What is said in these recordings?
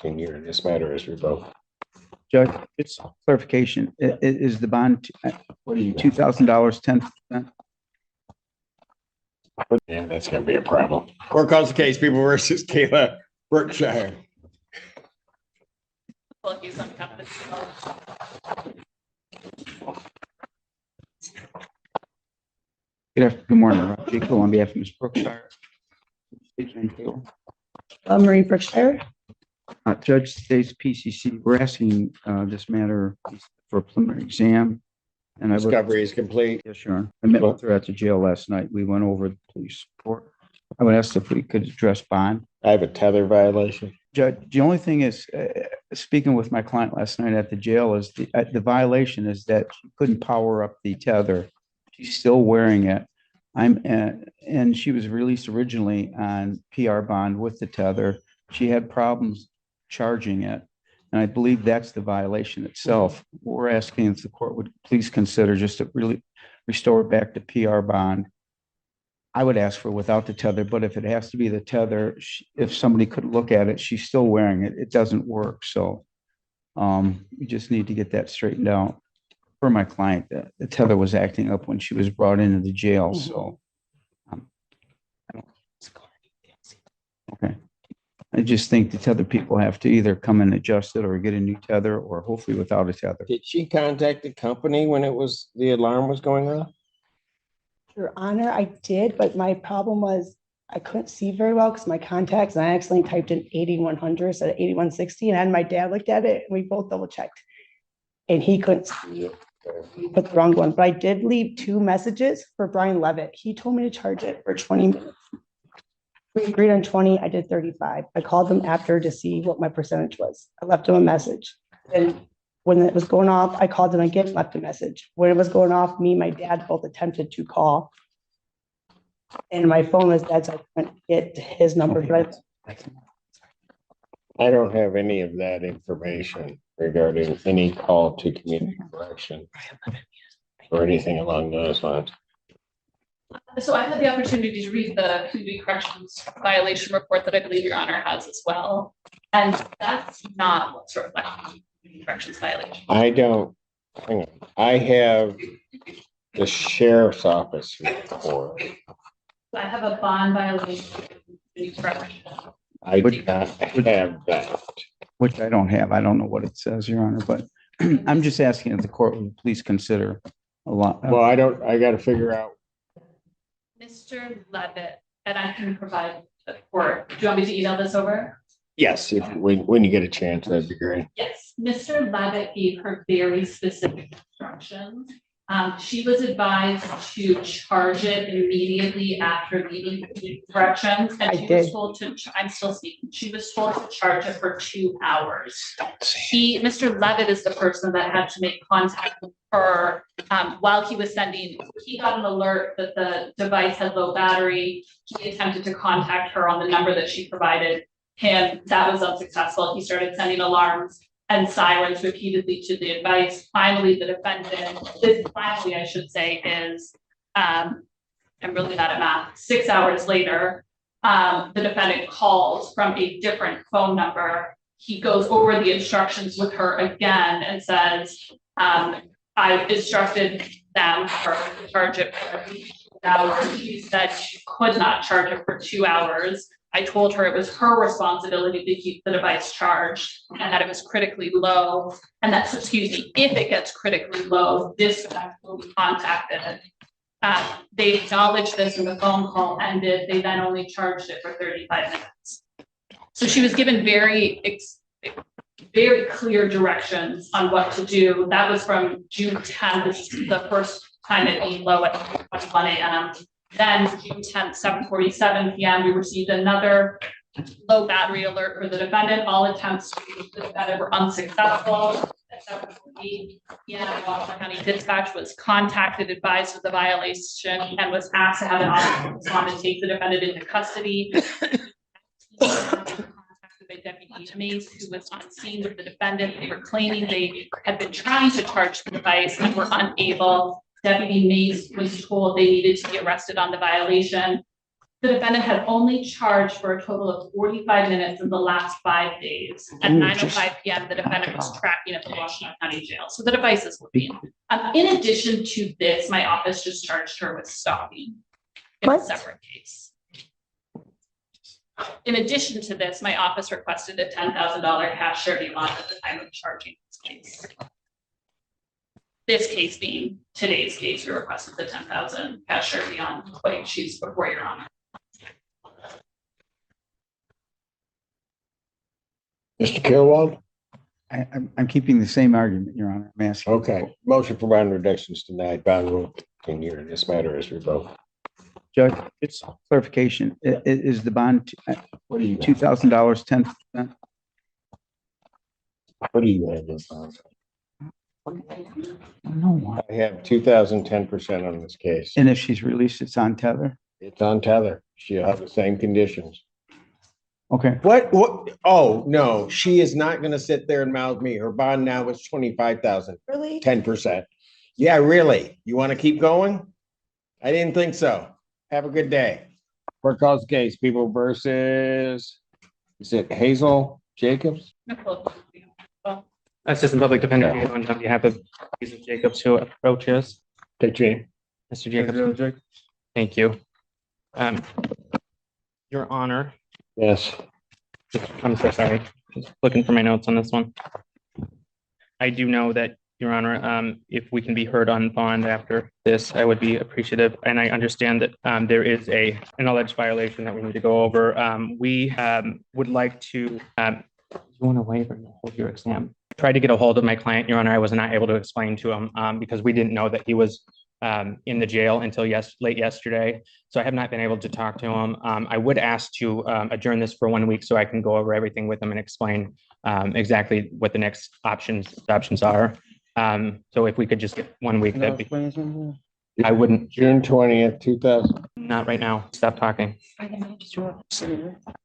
continue this matter as revoked. Judge, it's clarification. Is the bond, what are you, $2,000, 10%? Yeah, that's gonna be a problem. Court calls the case, People versus Kayla Berkshire. Good morning, Rob Jacob on behalf of Ms. Brookshire. Marie Brookshire. Judge, today's PCC, we're asking this matter for a preliminary exam. And Discovery is complete. Yes, Your Honor. I met with her at the jail last night. We went over the police report. I would ask if we could address bond. I have a tether violation. Judge, the only thing is, speaking with my client last night at the jail, is the violation is that she couldn't power up the tether. She's still wearing it. And she was released originally on PR bond with the tether. She had problems charging it. And I believe that's the violation itself. We're asking if the court would please consider just to really restore it back to PR bond. I would ask for without the tether, but if it has to be the tether, if somebody could look at it, she's still wearing it. It doesn't work. So we just need to get that straightened out. For my client, the tether was acting up when she was brought into the jail. So okay. I just think the tether people have to either come and adjust it or get a new tether, or hopefully without a tether. Did she contact the company when the alarm was going off? Your Honor, I did, but my problem was I couldn't see very well because my contacts, and I accidentally typed in 8100 instead of 8160, and then my dad looked at it and we both double checked and he couldn't see it. He put the wrong one, but I did leave 2 messages for Brian Levitt. He told me to charge it for 20 minutes. We agreed on 20, I did 35. I called him after to see what my percentage was. I left him a message. And when it was going off, I called him again, left a message. When it was going off, me and my dad both attempted to call. And my phone was dead, so I couldn't get his number. But I don't have any of that information regarding any call to community correction or anything along those lines. So I had the opportunity to read the community corrections violation report that I believe Your Honor has as well. And that's not what's reflected in community corrections violation. I don't, hang on. I have the sheriff's office report. I have a bond violation of community correction. I do not have that. Which I don't have. I don't know what it says, Your Honor, but I'm just asking if the court would please consider a lot. Well, I got to figure out. Mr. Levitt, and I can provide the court. Do you want me to email this over? Yes, when you get a chance, that'd be great. Yes, Mr. Levitt gave her very specific instructions. She was advised to charge it immediately after leaving corrections, and she was told to, I'm still speaking, she was told to charge it for 2 hours. Mr. Levitt is the person that had to make contact with her while he was sending, he got an alert that the device had low battery. He attempted to contact her on the number that she provided him. That was unsuccessful. He started sending alarms and sirens repeatedly to the advice. Finally, the defendant, finally, I should say, is, I'm really bad at math, 6 hours later, the defendant calls from a different phone number. He goes over the instructions with her again and says, I instructed them to charge it for 2 hours. She said she could not charge it for 2 hours. I told her it was her responsibility to keep the device charged and that it was critically low. And that's, excuse me, if it gets critically low, this will be contacted. They acknowledged this and the phone call ended. They then only charged it for 35 minutes. So she was given very clear directions on what to do. That was from June 10th, the first time it being low at 1 a.m. Then June 10th, 7:47 p.m., we received another low battery alert for the defendant. All attempts to reach the defendant were unsuccessful. At 7:48 p.m., Washington County Dispatch was contacted, advised of the violation, and was asked to have an officer respond and take the defendant into custody. Contacted by Deputy Mace, who was on scene with the defendant. They were claiming they had been trying to charge the device and were unable. Deputy Mace was told they needed to be arrested on the violation. The defendant had only charged for a total of 45 minutes in the last 5 days. At Ooh, 9:05 p.m., the defendant was tracking at the Washington County Jail. So the device is working. In addition to this, my office just charged her with stalking in a What? separate case. In addition to this, my office requested a $10,000 cash surety bond at the time of charging this case. This case being today's case, we requested the $10,000 cash surety on putting sheets before Your Honor. Mr. Kilwald? I'm keeping the same argument, Your Honor. I'm asking. Okay, motion for bond reduction is denied. Bond will continue. This matter is revoked. Judge, it's clarification. Is the bond What do you, $2,000, 10%? what do you have this on? No. I have 10% on this case. And if she's released, it's on tether? It's on tether. She'll have the same conditions. Okay. What? Oh, no, she is not gonna sit there and mouth me. Her bond now is 25,000, Really? 10%. Yeah, really? You want to keep going? I didn't think so. Have a good day. Court calls case, People versus, is it Hazel Jacobs? Assistant Public Defender on behalf of Hazel Jacobs, who approaches. Take your name. Mr. Jacobs. Thank you. Your Honor, Yes. I'm so sorry. Just looking for my notes on this one. I do know that, Your Honor, if we can be heard on bond after this, I would be appreciative. And I understand that there is an alleged violation that we need to go over. We would like to, you want to waive or hold your exam? Tried to get a hold of my client, Your Honor. I was not able to explain to him because we didn't know that he was in the jail until late yesterday. So I have not been able to talk to him. I would ask to adjourn this for 1 week so I can go over everything with him and explain exactly what the next options are. So if we could just get 1 week, that'd be, I wouldn't, June 20th, 2000. not right now. Stop talking.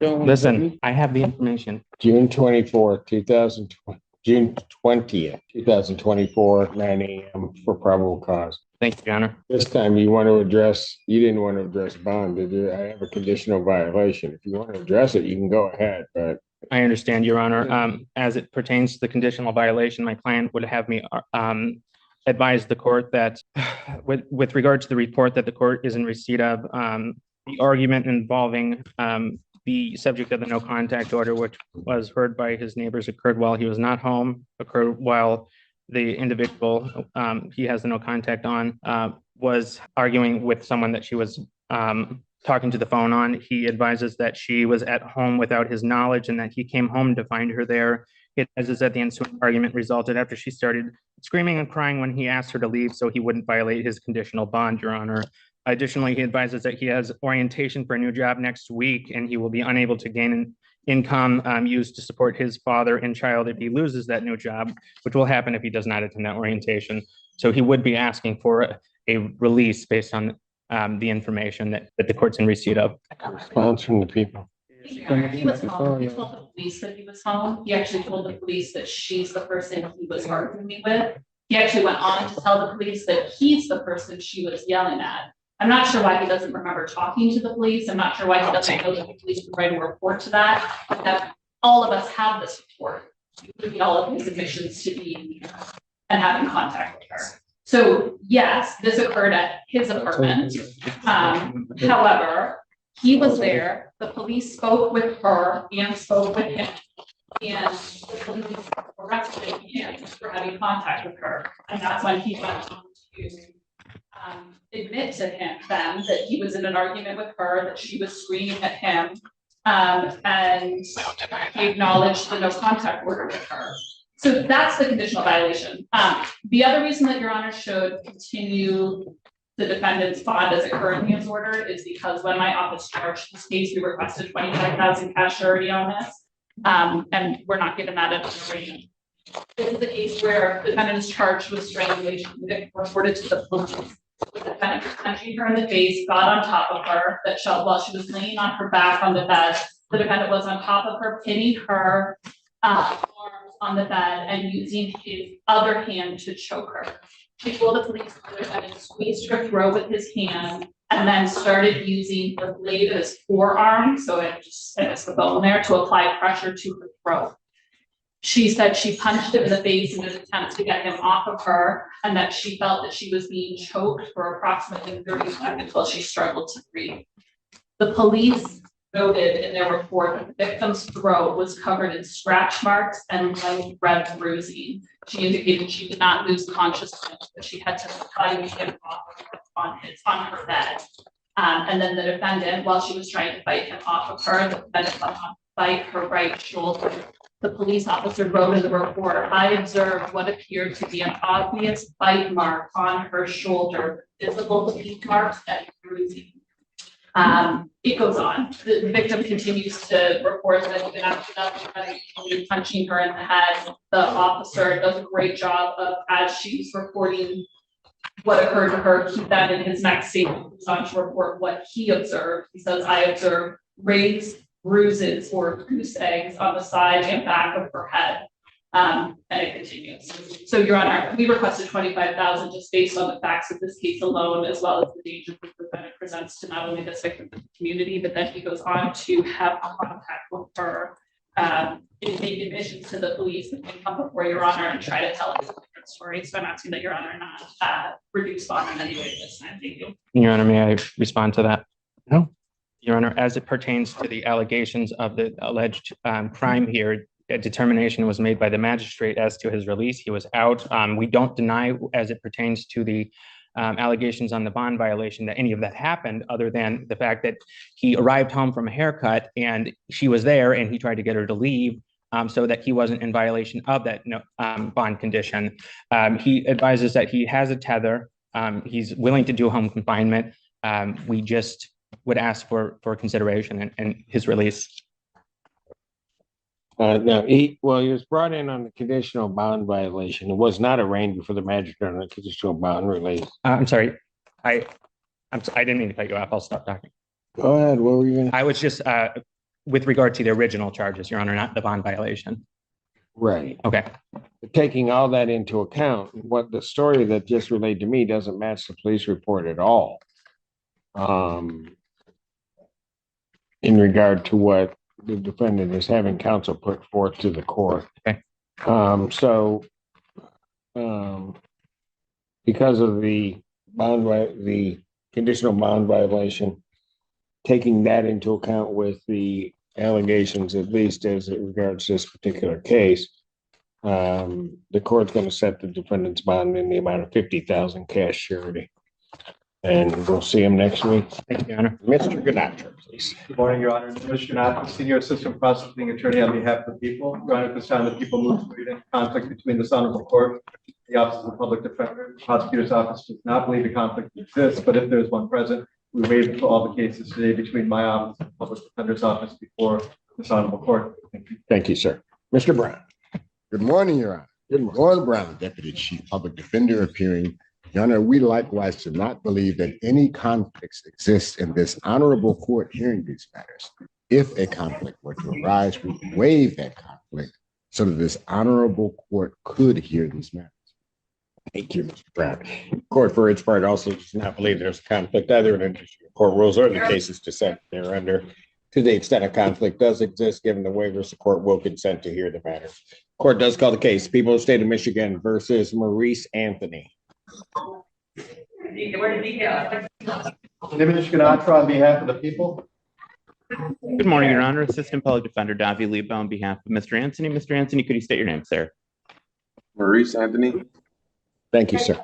Listen, I have the information. June 24th, 2020. June 20th, 2024, 9 a.m. for probable cause. Thank you, Your Honor. This time you didn't want to address bond, did you? I have a conditional violation. If you want to address it, you can go ahead, but I understand, Your Honor. As it pertains to the conditional violation, my client would have me advise the court that with regard to the report that the court is in receipt of, the argument involving the subject of the no contact order, which was heard by his neighbors, occurred while he was not home, occurred while the individual he has the no contact on was arguing with someone that she was talking to the phone on. He advises that she was at home without his knowledge and that he came home to find her there. It advises that the ensuing argument resulted after she started screaming and crying when he asked her to leave so he wouldn't violate his conditional bond, Your Honor. Additionally, he advises that he has orientation for a new job next week and he will be unable to gain an income used to support his father and child if he loses that new job, which will happen if he does not attend that orientation. So he would be asking for a release based on the information that the court's in receipt of. response from the people. He was home. He told the police that he was home. He actually told the police that she's the person he was arguing with. He actually went on to tell the police that he's the person she was yelling at. I'm not sure why he doesn't remember talking to the police. I'm not sure why he doesn't know that the police would write a report to that. All of us have this report. All of his admissions to be and having contact with her. So yes, this occurred at his apartment. However, he was there. The police spoke with her and spoke with him. And the police arrested him for having contact with her. And that's when he went on to admit to him then that he was in an argument with her, that she was screaming at him, and he acknowledged the no contact order with her. So that's the conditional violation. The other reason that Your Honor should continue the defendant's bond as it currently is ordered is because when my office charged this case, we requested 25,000 cash surety on this, and we're not given that information. This is a case where the defendant is charged with strangulation. It reported to the police. The defendant was punching her in the face, got on top of her, while she was laying on her back on the bed. The defendant was on top of her, pinning her arms on the bed and using his other hand to choke her. She told the police officer that he squeezed her throat with his hand and then started using the blade of his forearm, so it's the bone there, to apply pressure to her throat. She said she punched him in the face in an attempt to get him off of her, and that she felt that she was being choked for approximately 30 seconds until she struggled to breathe. The police noted in their report that the victim's throat was covered in scratch marks and light red bruising. She indicated she did not lose consciousness, but she had to fight him off of her on her bed. And then the defendant, while she was trying to fight him off of her, the defendant went on to bite her right shoulder. The police officer wrote in the report, "I observed what appeared to be an obvious bite mark on her shoulder, visible teeth marks and bruising." It goes on. The victim continues to report that even after that, punching her in the head, the officer does a great job of, as she's reporting what occurred to her, keep that in his next statement. He goes on to report what he observed. He says, "I observed raised bruises or goose eggs on the side and back of her head." And it continues. So, Your Honor, we requested $25,000 just based on the facts of this case alone, as well as the danger the defendant presents to not only this victim but the community. But then he goes on to have contact with her, make admissions to the police, and come before Your Honor and try to tell us a different story. So I'm asking that Your Honor not reduce bond in any way this time. Thank you. Your Honor, may I respond to that? No. Your Honor, as it pertains to the allegations of the alleged crime here, a determination was made by the magistrate as to his release. He was out. We don't deny, as it pertains to the allegations on the bond violation, that any of that happened, other than the fact that he arrived home from a haircut and she was there and he tried to get her to leave, so that he wasn't in violation of that bond condition. He advises that he has a tether. He's willing to do home confinement. We just would ask for consideration and his release. No, he was brought in on the conditional bond violation. It was not arraigned before the magistrate on the conditional bond release. I'm sorry. I didn't mean to cut you off. I'll stop talking. Go ahead. What were you going to? I was just, with regard to the original charges, Your Honor, not the bond violation. Right. Okay. Taking all that into account, what the story that just relayed to me doesn't match the police report at all. In regard to what the defendant is having counsel put forth to the court. Okay. Because of the conditional bond violation, taking that into account with the allegations, at least as it regards this particular case, the court's going to set the defendant's bond in the amount of $50,000 cash surety. And we'll see him next week. Thank you, Your Honor. Mr. Ganatra, please. Good morning, Your Honor. Mr. Knapp, Senior Assistant Prosecuting Attorney on behalf of the people. Your Honor, at this time, the people move to create a conflict between this honorable court, the Office of the Public Defender. The prosecutor's office does not believe a conflict exists, but if there is one present, we waive all the cases today between my office and the Public Defender's office before this honorable court. Thank you. Thank you, sir. Mr. Brown. Good morning, Your Honor. Good morning. Gordon Brown, Deputy Chief Public Defender, appearing. Your Honor, we likewise do not believe that any conflicts exist in this honorable court hearing these matters. If a conflict were to arise, we waive that conflict so that this honorable court could hear these matters. Thank you, Mr. Brown. Court, for its part, also does not believe there's a conflict either in court rules or the cases to set they're under. To the extent a conflict does exist, given the waivers, the court will consent to hear the matter. Court does call the case People of the State of Michigan versus Maurice Anthony. Mr. Ganatra, on behalf of the people. Good morning, Your Honor. Assistant Public Defender Davi Liba on behalf of Mr. Anthony. Mr. Anthony, could you state your name, sir? Maurice Anthony. Thank you, sir.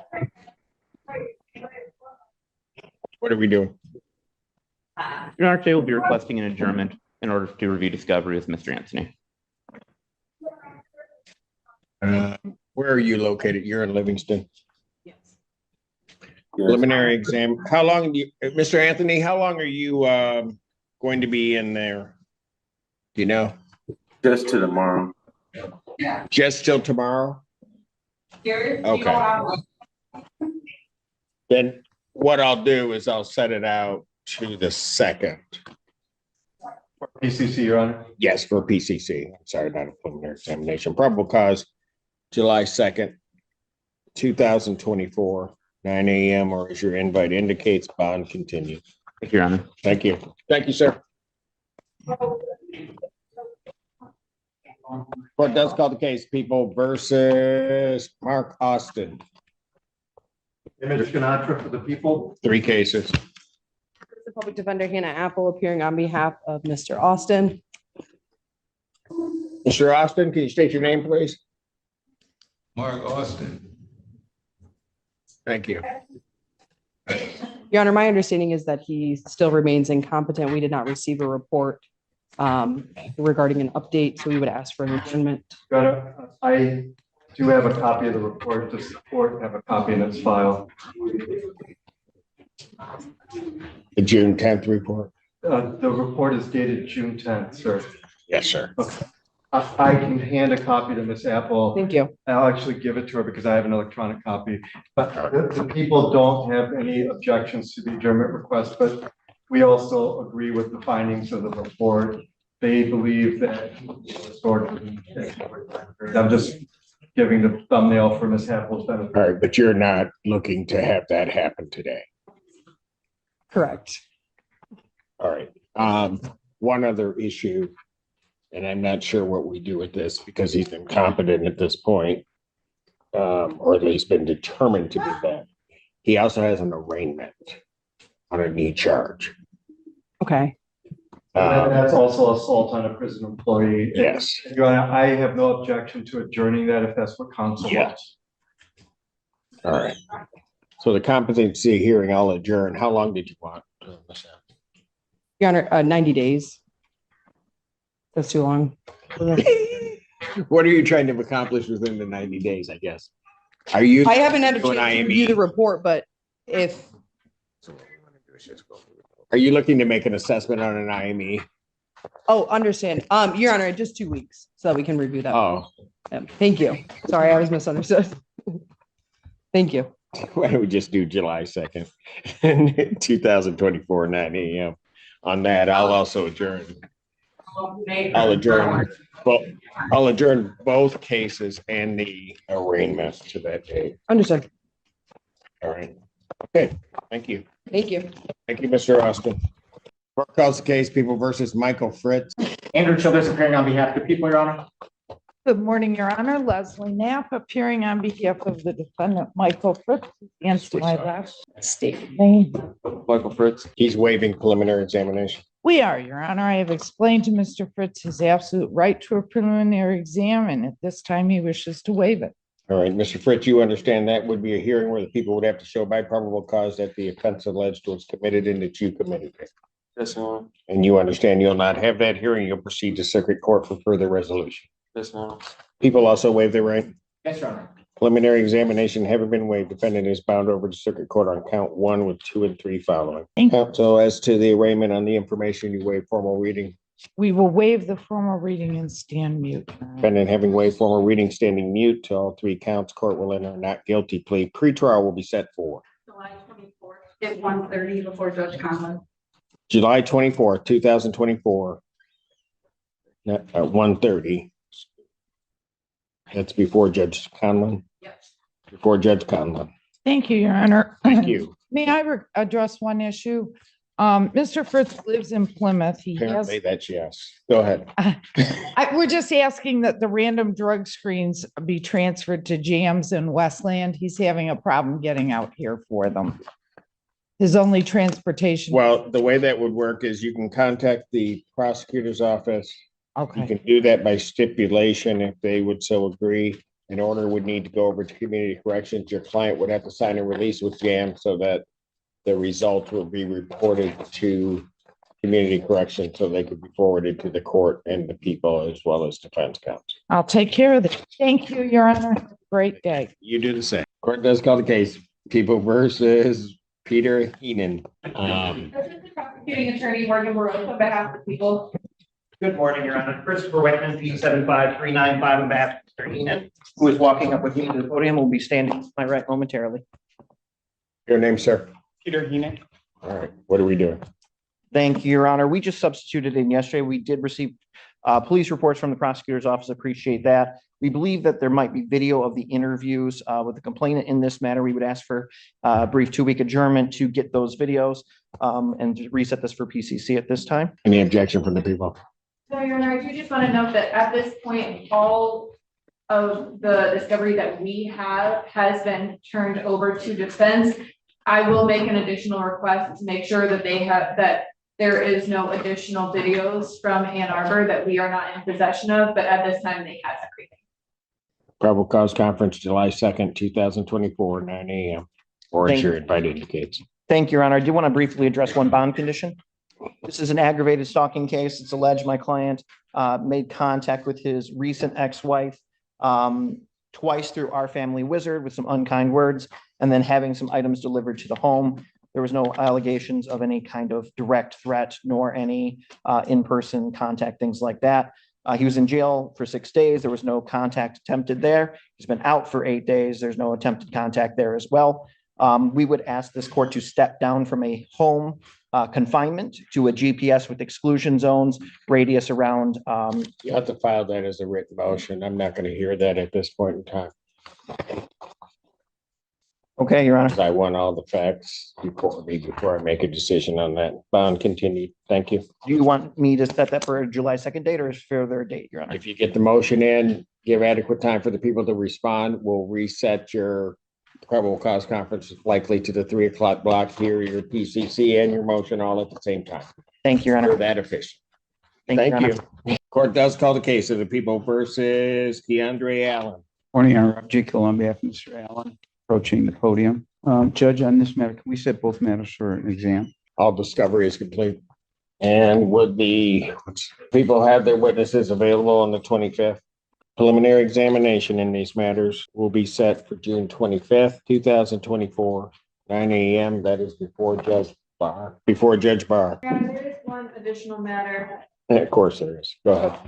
What are we doing? Your Honor, today we'll be requesting an adjournment in order to review discovery with Mr. Anthony. Where are you located? You're in Livingston. Yes. Preliminary exam. How long do you, Mr. Anthony, how long are you going to be in there? Do you know? Just to tomorrow. Just till tomorrow? Okay. Then what I'll do is I'll set it out to the 2nd. PCC, Your Honor. Yes, for PCC. I'm sorry, not a preliminary examination. Probable cause, July 2nd. 2024, 9 a.m. or as your invite indicates, bond continues. Thank you, Your Honor. Thank you. Thank you, sir. Court does call the case People versus Mark Austin. Image Ganatra for the people. 3 cases. The Public Defender Hannah Apple appearing on behalf of Mr. Austin. Mr. Austin, can you state your name, please? Mark Austin. Thank you. Your Honor, my understanding is that he still remains incompetent. We did not receive a report regarding an update, so we would ask for an adjournment. I do have a copy of the report. Does the court have a copy in its file? The June 10th report? The report is dated June 10th, sir. Yes, sir. Okay. I can hand a copy to Miss Apple. Thank you. I'll actually give it to her because I have an electronic copy. But the people don't have any objections to the adjournment request, but we also agree with the findings of the report. They believe that I'm just giving the thumbnail for Miss Apple's benefit. All right, but you're not looking to have that happen today. Correct. All right. One other issue, and I'm not sure what we do with this because he's incompetent at this point, or at least been determined to be that. He also has an arraignment on a knee charge. Okay. That's also assault on a prison employee. Yes. Your Honor, I have no objection to adjourning that if that's what counsel wants. All right. So the competency hearing, I'll adjourn. How long did you want? Your Honor, 90 days. That's too long. What are you trying to accomplish within the 90 days, I guess? Are you? I haven't had a doing chance to IME? review the report, but if, Are you looking to make an assessment on an IME? oh, understand. Your Honor, just 2 weeks so that we can review that. Oh, Thank you. Sorry, I was misunderstood. Thank you. why don't we just do July 2nd, 2024, 9 a.m. On that, I'll also adjourn. I'll adjourn both cases and the arraignment to that date. Understood. All right. Okay. Thank you. Thank you. Thank you, Mr. Austin. Court calls the case People versus Michael Fritz. Andrew Childers appearing on behalf of the people, Your Honor. Good morning, Your Honor. Leslie Knapp appearing on behalf of the defendant, Michael Fritz. Answer my last state name. Michael Fritz. He's waiving preliminary examination. We are, Your Honor. I have explained to Mr. Fritz his absolute right to a preliminary exam, and at this time he wishes to waive it. All right, Mr. Fritz, you understand that would be a hearing where the people would have to show by probable cause that the offense alleged was committed and that you committed it. Yes, Your Honor. And you understand you'll not have that hearing. You'll proceed to circuit court for further resolution. Yes, Your Honor. People also waive their right. Yes, Your Honor. Preliminary examination having been waived, defendant is bound over to circuit court on count 1 with 2 and 3 following. Thank you. So as to the arraignment on the information, you waive formal reading. We will waive the formal reading and stand mute. Defendant having waived formal reading, standing mute to all 3 counts, court will enter a not guilty plea. Pre-trial will be set for July 24th at 1:30 before Judge Conlon. July 24th, 2024. At 1:30. That's before Judge Conlon. Yes. Before Judge Conlon. Thank you, Your Honor. Thank you. May I address one issue? Mr. Fritz lives in Plymouth. He has, Apparently that's yes. Go ahead. we're just asking that the random drug screens be transferred to Jams in Westland. He's having a problem getting out here for them. His only transportation. Well, the way that would work is you can contact the prosecutor's office. You Okay, can do that by stipulation if they would so agree. An order would need to go over to community corrections. Your client would have to sign a release with JAM so that the results will be reported to community corrections so they could be forwarded to the court and the people as well as defense counsel. I'll take care of that. Thank you, Your Honor. Great day. You do the same. Court does call the case People versus Peter Heenan. Prosecuting attorney Morgan Baroque on behalf of the people. Good morning, Your Honor. Christopher Whitman, P75395, on behalf of Mr. Heenan, who is walking up with me to the podium, will be standing to my right momentarily. Your name, sir? Peter Heenan. All right, what are we doing? Thank you, Your Honor. We just substituted in yesterday. We did receive police reports from the prosecutor's office. Appreciate that. We believe that there might be video of the interviews with the complainant in this matter. We would ask for a brief 2-week adjournment to get those videos and to reset this for PCC at this time. Any objection from the people? So, Your Honor, I do just want to note that at this point, all of the discovery that we have has been turned over to defense. I will make an additional request to make sure that there is no additional videos from Ann Arbor that we are not in possession of, but at this time they have everything. Probable cause conference, July 2nd, 2024, 9 a.m. Or as your invite indicates. Thank you, Your Honor. I do want to briefly address one bond condition. This is an aggravated stalking case. It's alleged my client made contact with his recent ex-wife twice through our family wizard with some unkind words, and then having some items delivered to the home. There was no allegations of any kind of direct threat, nor any in-person contact, things like that. He was in jail for 6 days. There was no contact attempted there. He's been out for 8 days. There's no attempted contact there as well. We would ask this court to step down from a home confinement to a GPS with exclusion zones, radius around. You have to file that as a written motion. I'm not going to hear that at this point in time. Okay, Your Honor. I want all the facts before I make a decision on that. Bond continued. Thank you. Do you want me to set that for a July 2nd date or is further date, Your Honor? If you get the motion in, give adequate time for the people to respond. We'll reset your probable cause conference likely to the 3 o'clock block here, your PCC and your motion all at the same time. Thank you, Your Honor. For that efficient. Thank you. Court does call the case of the people versus Keandre Allen. Morning, Your Honor. Jake Hill on behalf of Mr. Allen, approaching the podium. Judge, on this matter, can we set both matters for an exam? All discovery is complete. And would the people have their witnesses available on the 25th? Preliminary examination in these matters will be set for June 25th, 2024, 9 a.m. That is before Judge Barr. Yeah, there is one additional matter. Of course there is. Go ahead.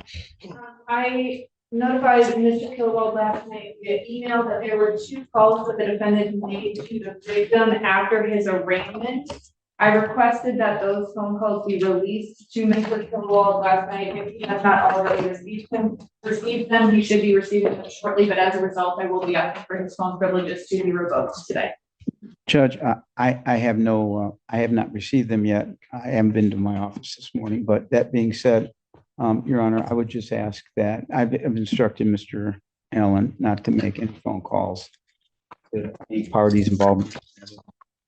I notified Mr. Kilwell last night via email that there were 2 calls that the defendant made to the victim after his arraignment. I requested that those phone calls be released to Mr. Kilwell last night. If he has not already received them, he should be receiving them shortly, but as a result, I will be asking for his phone privileges to be revoked today. Judge, I have not received them yet. I haven't been to my office this morning, but that being said, Your Honor, I would just ask that I've instructed Mr. Allen not to make any phone calls to any parties involved.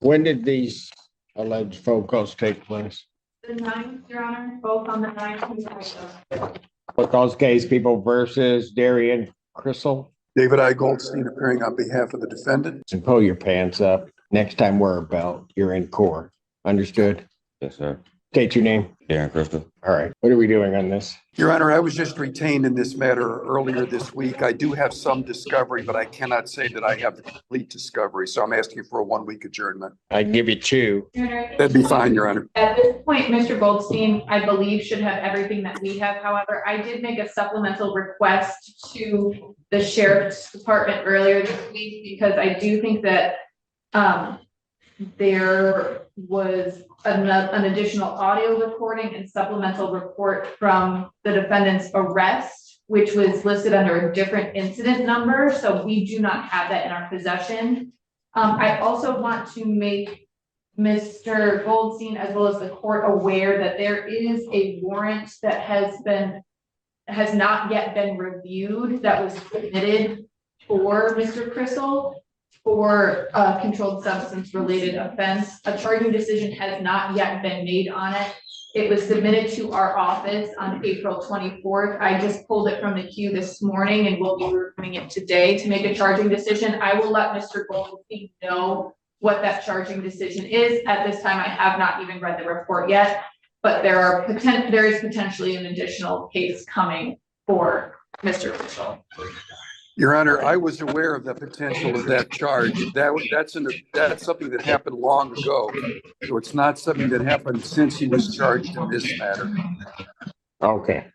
When did these alleged phone calls take place? The 9th, Your Honor, both on the 9th. What calls case people versus Darian Crystal? David I. Goldstein appearing on behalf of the defendant. And pull your pants up. Next time wear a belt. You're in court. Understood? Yes, sir. State your name. Darren Crystal. All right. What are we doing on this? Your Honor, I was just retained in this matter earlier this week. I do have some discovery, but I cannot say that I have the complete discovery. So I'm asking for a 1-week adjournment. I give you 2. That'd be fine, Your Honor. At this point, Mr. Goldstein, I believe, should have everything that we have. However, I did make a supplemental request to the sheriff's department earlier this week because I do think that there was an additional audio recording and supplemental report from the defendant's arrest, which was listed under a different incident number. So we do not have that in our possession. I also want to make Mr. Goldstein as well as the court aware that there is a warrant that has not yet been reviewed that was submitted for Mr. Crystal for a controlled substance related offense. A charging decision has not yet been made on it. It was submitted to our office on April 24th. I just pulled it from the queue this morning and we'll be reviewing it today to make a charging decision. I will let Mr. Goldstein know what that charging decision is. At this time, I have not even read the report yet, but there is potentially an additional case coming for Mr. Crystal. Your Honor, I was aware of the potential of that charge. That's something that happened long ago. So it's not something that happened since he was charged in this matter. Okay.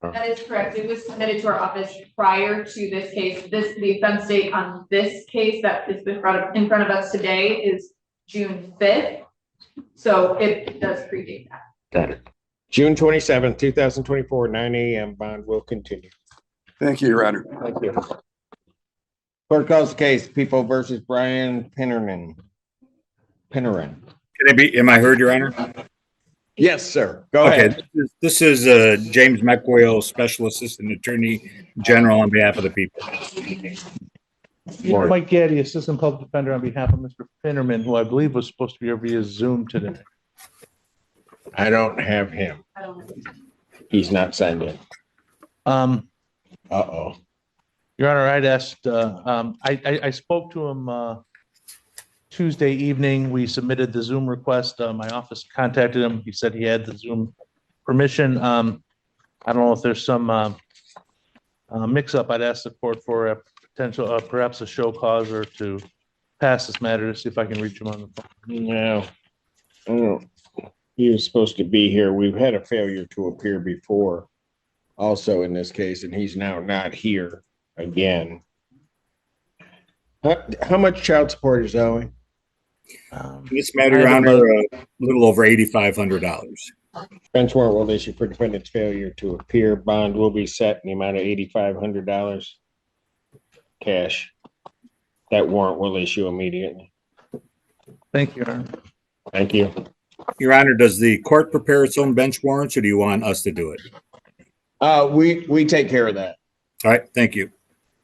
That is correct. It was submitted to our office prior to this case. The offense date on this case that is in front of us today is June 5th. So it does predate that. Got it. June 27th, 2024, 9 a.m. Bond will continue. Thank you, Your Honor. Thank you. Court calls the case, People versus Brian Pinneran. Can am I heard, Your Honor? Yes, sir. Go Okay, ahead. this is James McWhale, Special Assistant Attorney General on behalf of the people. Mike Gaddy, Assistant Public Defender on behalf of Mr. Finnerman, who I believe was supposed to be here via Zoom today. I don't have him. He's not signed in. Uh-oh. Your Honor, I'd asked, I spoke to him Tuesday evening. We submitted the Zoom request. My office contacted him. He said he had the Zoom permission. I don't know if there's some mix-up. I'd ask the court for a potential, perhaps a show cause or to pass this matter to see if I can reach him on the phone. No. Oh, he was supposed to be here. We've had a failure to appear before also in this case, and he's now not here again. How much child support is owing? This matter, Your Honor, a little over $8,500. Bench warrant will issue for defendant's failure to appear. Bond will be set in the amount of $8,500 cash. That warrant will issue immediately. Thank you, Your Honor. Thank you. Your Honor, does the court prepare its own bench warrants, or do you want us to do it? We take care of that. All right, thank you.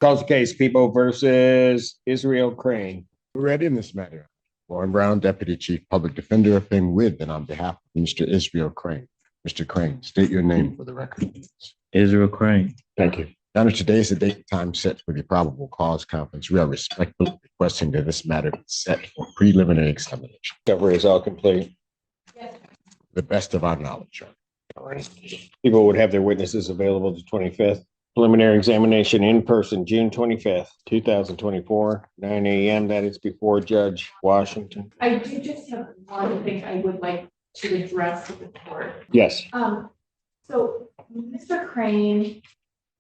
Calls the case, People versus Israel Crane. Read in this matter. Warren Brown, Deputy Chief Public Defender, have been with and on behalf of Mr. Israel Crane. Mr. Crane, state your name for the record. Israel Crane. Thank you. Your Honor, today is the date and time set for the probable cause conference. We are respectfully requesting that this matter be set for preliminary examination. Discovery is all complete. The best of our knowledge. All right. People would have their witnesses available the 25th. Preliminary examination in person, June 25th, 2024, 9 a.m. That is before Judge Washington. I do just have one thing I would like to address with the court. Yes. So Mr. Crane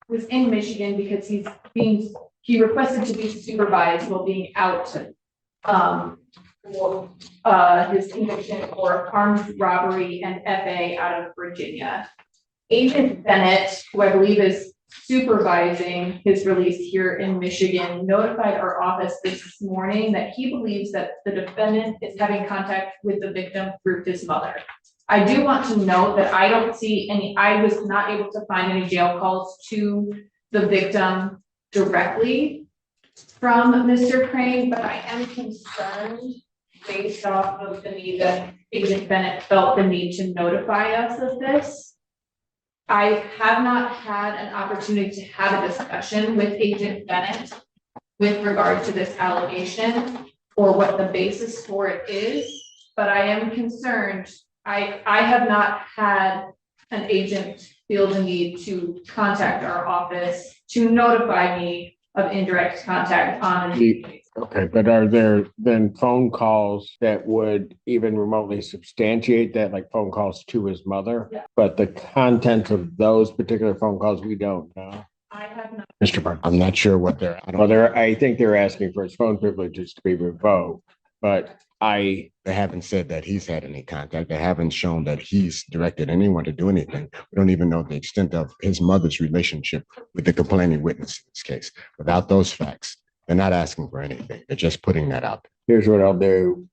was in Michigan because he requested to be supervised while being out for his conviction for armed robbery and FA out of Virginia. Agent Bennett, who I believe is supervising his release here in Michigan, notified our office this morning that he believes that the defendant is having contact with the victim through his mother. I do want to note that I don't see I was not able to find any jail calls to the victim directly from Mr. Crane, but I am concerned based off of the need that Agent Bennett felt the need to notify us of this. I have not had an opportunity to have a discussion with Agent Bennett with regard to this allegation or what the basis for it is, but I am concerned. I have not had an agent feel the need to contact our office to notify me of indirect contact on an issue. Okay, but are there then phone calls that would even remotely substantiate that, like phone calls to his mother? Yeah. But the content of those particular phone calls, we don't know. I have not. Mr. Brown, I'm not sure what they're. I think they're asking for his phone privileges to be revoked, but they haven't said that he's had any contact. They haven't shown that he's directed anyone to do anything. We don't even know the extent of his mother's relationship with the complaining witness in this case. Without those facts, they're not asking for anything. They're just putting that out. Here's what I'll do.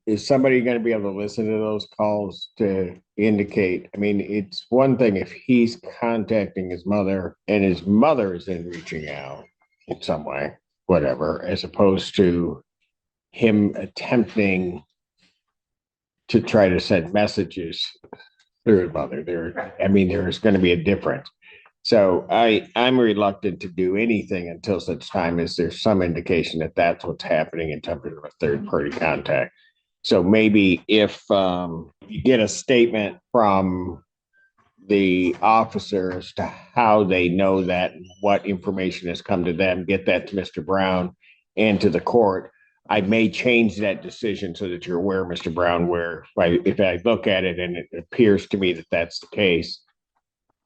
Is somebody going to be able to listen to those calls to indicate? I mean, it's one thing if he's contacting his mother and his mother is then reaching out in some way, whatever, as opposed to him attempting to try to send messages through his mother. There's going to be a difference. So I'm reluctant to do anything until such time as there's some indication that that's what's happening in terms of a third party contact. So maybe if you get a statement from the officer as to how they know that, and what information has come to them, get that to Mr. Brown and to the court. I may change that decision so that you're aware, Mr. Brown, where if I look at it and it appears to me that that's the case,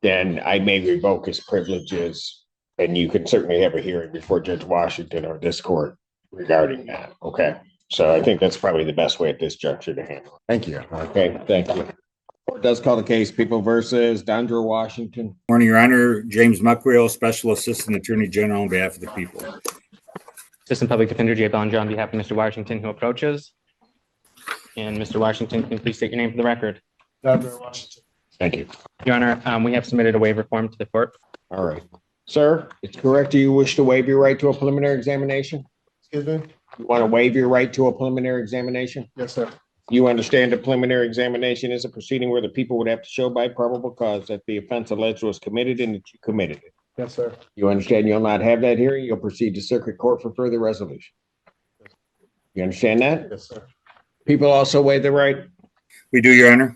then I may revoke his privileges, and you can certainly have a hearing before Judge Washington or this court regarding that. Okay. So I think that's probably the best way at this juncture to handle it. Thank you. Okay. Thank you. Court does call the case People versus Dondra Washington. Morning, Your Honor. James Muckwell, Special Assistant Attorney General on behalf of the people. Assistant Public Defender Jay Bellinger on behalf of Mr. Washington, who approaches. And Mr. Washington, can you please state your name for the record? Dondra Washington. Thank you. Your Honor, we have submitted a waiver form to the court. All right. Sir, it's correct. Do you wish to waive your right to a preliminary examination? Excuse me? You want to waive your right to a preliminary examination? Yes, sir. You understand a preliminary examination is a proceeding where the people would have to show by probable cause that the offense alleged was committed and that you committed it. Yes, sir. You understand you'll not have that hearing. You'll proceed to circuit court for further resolution. You understand that? Yes, sir. People also waive the right. We do, Your Honor.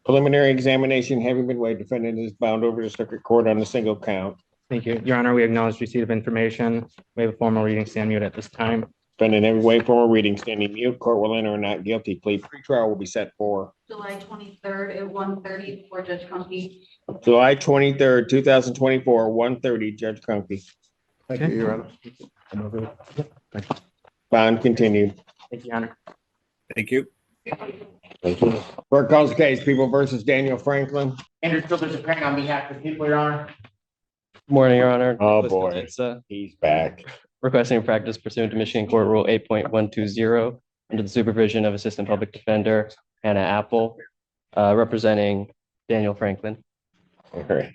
Preliminary examination having been waived, defendant is bound over to circuit court on a single count. Thank you. Your Honor, we acknowledge receipt of information. We have a formal reading, stand mute at this time. Defendant every way formal reading, standing mute. Court will enter a not guilty plea. Pretrial will be set for July 23rd at 1:30 before Judge Conkey. July 23rd, 2024, 1:30, Judge Conkey. Thank you, Your Honor. Bond continued. Thank you, Your Honor. Thank you. Thank you. Court calls the case People versus Daniel Franklin. Andrew Childers appearing on behalf of the people, Your Honor. Morning, Your Honor. Oh, boy. He's back. Requesting practice pursuant to Michigan Court Rule 8.120 under the supervision of Assistant Public Defender Hannah Apple, representing Daniel Franklin. All right.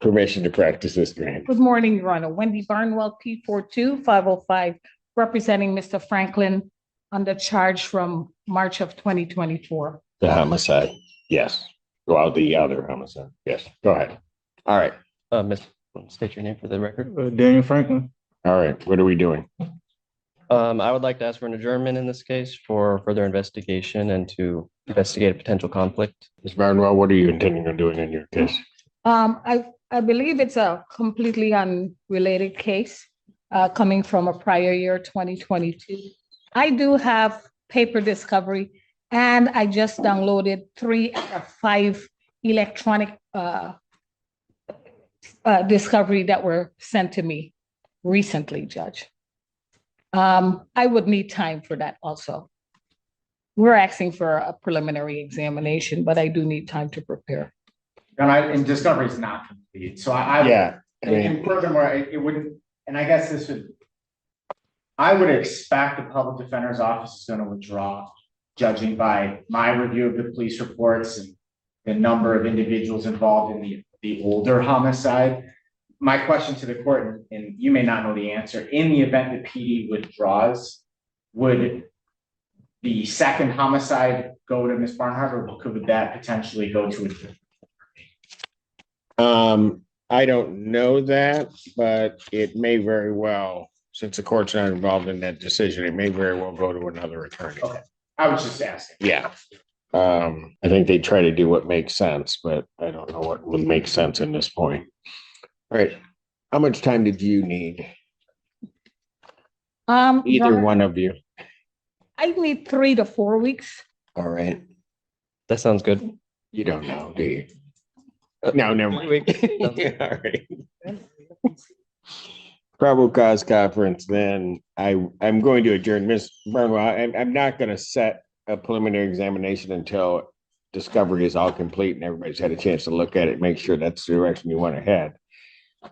Permission to practice this grant. Good morning, Your Honor. Wendy Barnwell, P42505, representing Mr. Franklin on the charge from March of 2024. The homicide. Yes. Well, the other homicide. Yes. Go ahead. All right. State your name for the record. Daniel Franklin. All right. What are we doing? I would like to ask for an adjournment in this case for further investigation and to investigate a potential conflict. Ms. Barnwell, what are you intending on doing in your case? I believe it's a completely unrelated case coming from a prior year, 2022. I do have paper discovery, and I just downloaded 3 out of 5 electronic discovery that were sent to me recently, Judge. I would need time for that also. We're asking for a preliminary examination, but I do need time to prepare. And discovery is not complete. So Yeah. I mean, and furthermore, it wouldn't, and I guess this would, I would expect the public defender's office is going to withdraw, judging by my review of the police reports and the number of individuals involved in the older homicide. My question to the court, and you may not know the answer, in the event the PD withdraws, would the second homicide go to Ms. Barnhart, or could that potentially go to a different? I don't know that, but it may very well, since the court's not involved in that decision, it may very well go to another attorney. Okay, I was just asking. Yeah. I think they try to do what makes sense, but I don't know what would make sense in this point. All right. How much time did you need? Either one of you. I need 3 to 4 weeks. All right. That sounds good. You don't know, do you? No, never mind. All right. Probable cause conference, then I'm going to adjourn. Ms. Barnwell, I'm not going to set a preliminary examination until discovery is all complete and everybody's had a chance to look at it, make sure that's the direction you want to head.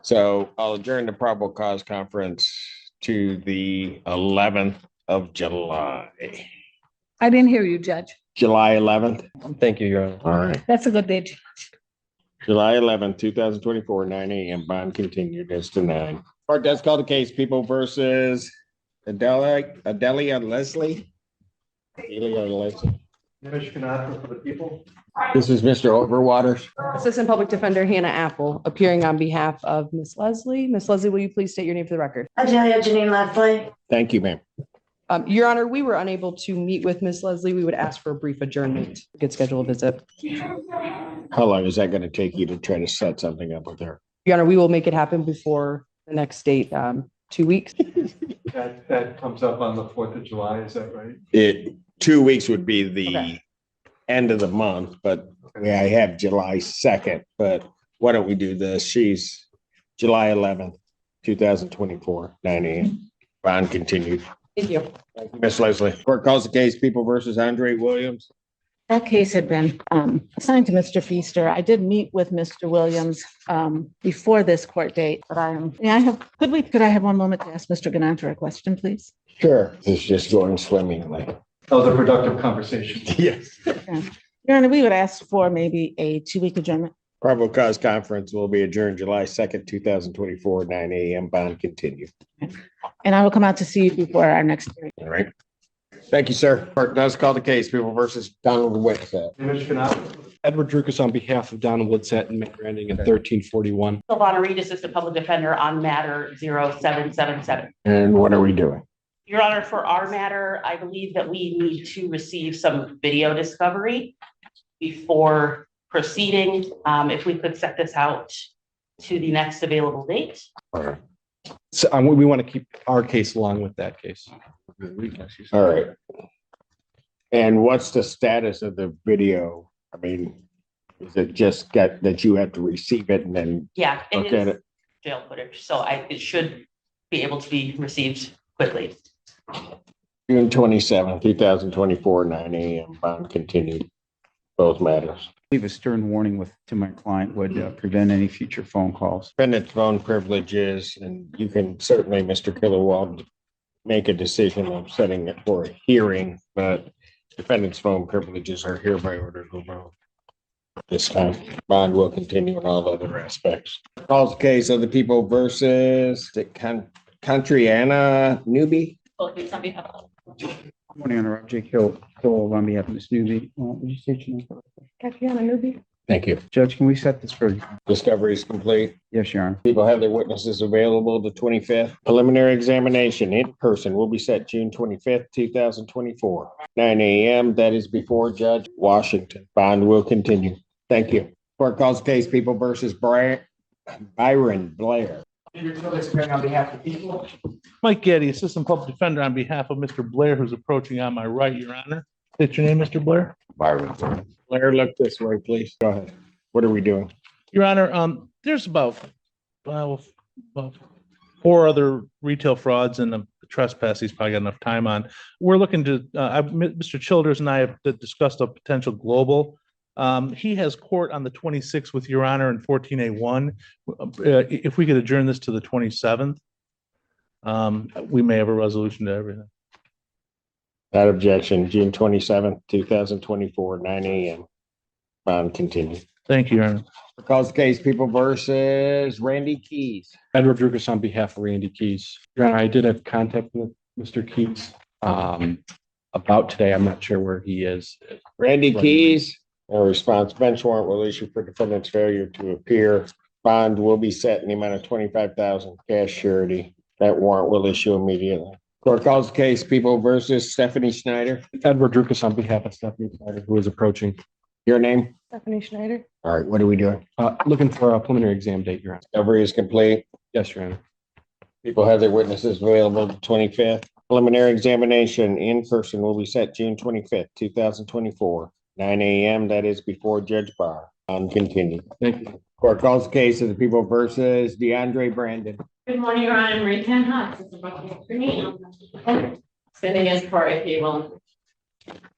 So I'll adjourn the probable cause conference to the 11th of July. I didn't hear you, Judge. July 11th. Thank you, Your Honor. All right. That's a good day, Judge. July 11th, 2024, 9 a.m. Bond continued as to 9. Court does call the case People versus Adelia Leslie. Commissioner for the people. This is Mr. Overwaters. Assistant Public Defender Hannah Apple appearing on behalf of Miss Leslie. Miss Leslie, will you please state your name for the record? Adelia Janine Leslie. Thank you, ma'am. Your Honor, we were unable to meet with Miss Leslie. We would ask for a brief adjournment. We could schedule a visit. How long is that going to take you to try to set something up with her? Your Honor, we will make it happen before the next date, 2 weeks. That comes up on the 4th of July, is that right? 2 weeks would be the end of the month, but I have July 2nd, but why don't we do this? She's July 11th, 2024, 9 a.m. Bond continued. Thank you. Thank you, Ms. Leslie. Court calls the case People versus Andre Williams. That case had been assigned to Mr. Feaster. I did meet with Mr. Williams before this court date, but could I have one moment to ask Mr. Gananter a question, please? Sure. It's just going swimmingly. That was a productive conversation. Yes. Yeah. Your Honor, we would ask for maybe a 2-week adjournment. Probable cause conference will be adjourned July 2nd, 2024, 9 a.m. Bond continue. And I will come out to see you before our next hearing. All right. Thank you, sir. Court does call the case, People versus Donald Whitsett. Edward Drukas on behalf of Donald Woodsett and Mick Branding in 1341. Silvana Reed, Assistant Public Defender on matter 0777. And what are we doing? Your Honor, for our matter, I believe that we need to receive some video discovery before proceeding. If we could set this out to the next available date. All right. So we want to keep our case along with that case. All right. And what's the status of the video? I mean, is it just that you have to receive it and then Yeah, look it at is it? jail footage, so it should be able to be received quickly. June 27, 2024, 9 a.m. Bond continued. Both matters. I believe a stern warning to my client would prevent any future phone calls. Defendant's phone privileges, and you can certainly, Mr. Kilowald, make a decision of setting it for a hearing, but defendant's phone privileges are hereby ordered revoked. This time, bond will continue in all other aspects. Calls case of the People versus the Countryana Newbie. Morning, Honor. I'm Jake Hill on behalf of Ms. Newby. Would you state your name? Catriona Newby. Thank you. Judge, can we set this for? Discovery is complete. Yes, Your Honor. People have their witnesses available the 25th. Preliminary examination in person will be set June 25th, 2024, 9 a.m. That is before Judge Washington. Bond will continue. Thank you. Court calls case People versus Byron Blair. On behalf of the people. Mike Getty, Assistant Public Defender on behalf of Mr. Blair, who's approaching on my right, Your Honor. State your name, Mr. Blair? Byron. Blair, look this way, please. Go ahead. What are we doing? Your Honor, there's about 4 other retail frauds and a trespass he's probably got enough time on. We're looking to, Mr. Childers and I have discussed a potential global. He has court on the 26th with Your Honor in 14A1. If we could adjourn this to the 27th, we may have a resolution to everything. That objection, June 27th, 2024, 9 a.m. Bond continue. Thank you, Your Honor. Calls case People versus Randy Keys. Edward Drukas on behalf of Randy Keys. Your Honor, I did have contact with Mr. Keys about today. I'm not sure where he is. Randy Keys, a response bench warrant will issue for defendant's failure to appear. Bond will be set in the amount of $25,000 cash surety. That warrant will issue immediately. Court calls the case People versus Stephanie Schneider. Edward Drukas on behalf of Stephanie Schneider, who is approaching. Your name? Stephanie Schneider. All right, what are we doing? Looking for a preliminary exam date, Your Honor. Discovery is complete. Yes, Your Honor. People have their witnesses available the 25th. Preliminary examination in person will be set June 25th, 2024, 9 a.m. That is before Judge Barr. On continue. Thank you. Court calls the case of the People versus DeAndre Brandon. Good morning, Your Honor. Marie Tanha, Assistant Public Attorney. Sitting in for A.P. Willen.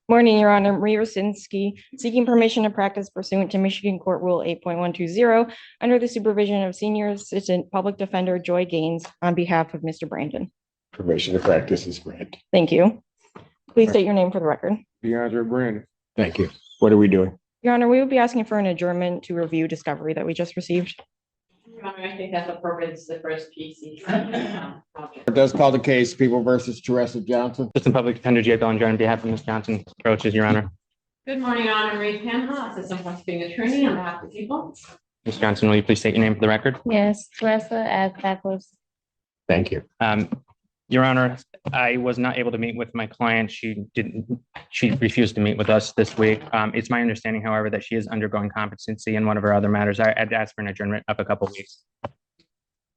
Morning, Your Honor. Marie Rosinski, seeking permission to practice pursuant to Michigan Court Rule 8.120 under the supervision of Senior Assistant Public Defender Joy Gaines on behalf of Mr. Brandon. Permission to practice is granted. Thank you. Please state your name for the record. DeAndre Brandon. Thank you. What are we doing? Your Honor, we would be asking for an adjournment to review discovery that we just received. Your Honor, I think that's appropriate. It's the first PC. It does call the case People versus Teresa Johnson. Assistant Public Defender Jay Bellinger on behalf of Ms. Johnson approaches, Your Honor. Good morning, Your Honor. Marie Tanha, Assistant Prosecuting Attorney on behalf of the people. Ms. Johnson, will you please state your name for the record? Yes, Teresa as backwards. Thank you. Your Honor, I was not able to meet with my client. She refused to meet with us this week. It's my understanding, however, that she is undergoing competency in one of her other matters. I'd ask for an adjournment of a couple of weeks.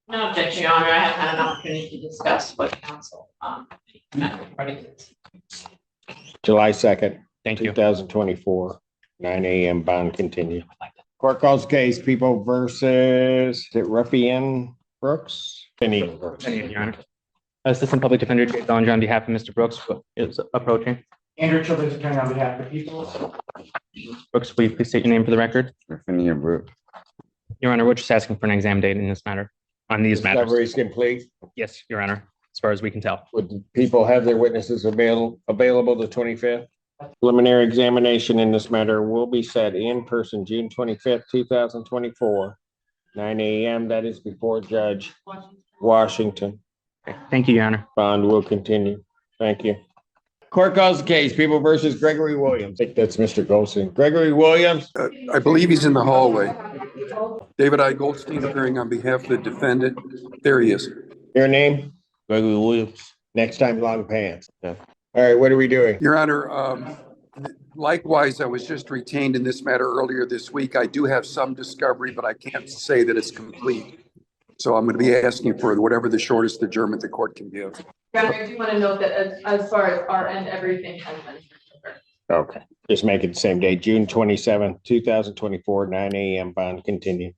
No objection, Your Honor. I have had an opportunity to discuss what counsel. July 2nd. Thank you. 2024, 9 a.m. Bond continue. Court calls case People versus is it Ruffian Brooks? Your Honor. Assistant Public Defender Jay Bellinger on behalf of Mr. Brooks is approaching. Andrew Childers, attorney on behalf of the people. Brooks, will you please state your name for the record? Phineas Brooks. Your Honor, we're just asking for an exam date in this matter, on these matters. Discovery is complete. Yes, Your Honor, as far as we can tell. Would people have their witnesses available the 25th? Preliminary examination in this matter will be set in person June 25th, 2024, 9 a.m. That is before Judge Washington. Okay, thank you, Your Honor. Bond will continue. Thank you. Court calls the case, People versus Gregory Williams. I think that's Mr. Goldstein. Gregory Williams. I believe he's in the hallway. David I. Goldstein appearing on behalf of the defendant. There he is. Your name? Gregory Williams. Next time, long pants. Yeah. All right, what are we doing? Your Honor, likewise, I was just retained in this matter earlier this week. I do have some discovery, but I can't say that it's complete. So I'm going to be asking for whatever the shortest adjournment the court can give. I do want to note that as far as our end, everything has been. Okay, just make it the same day, June 27th, 2024, 9 a.m. Bond continue.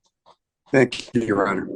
Thank you, Your Honor.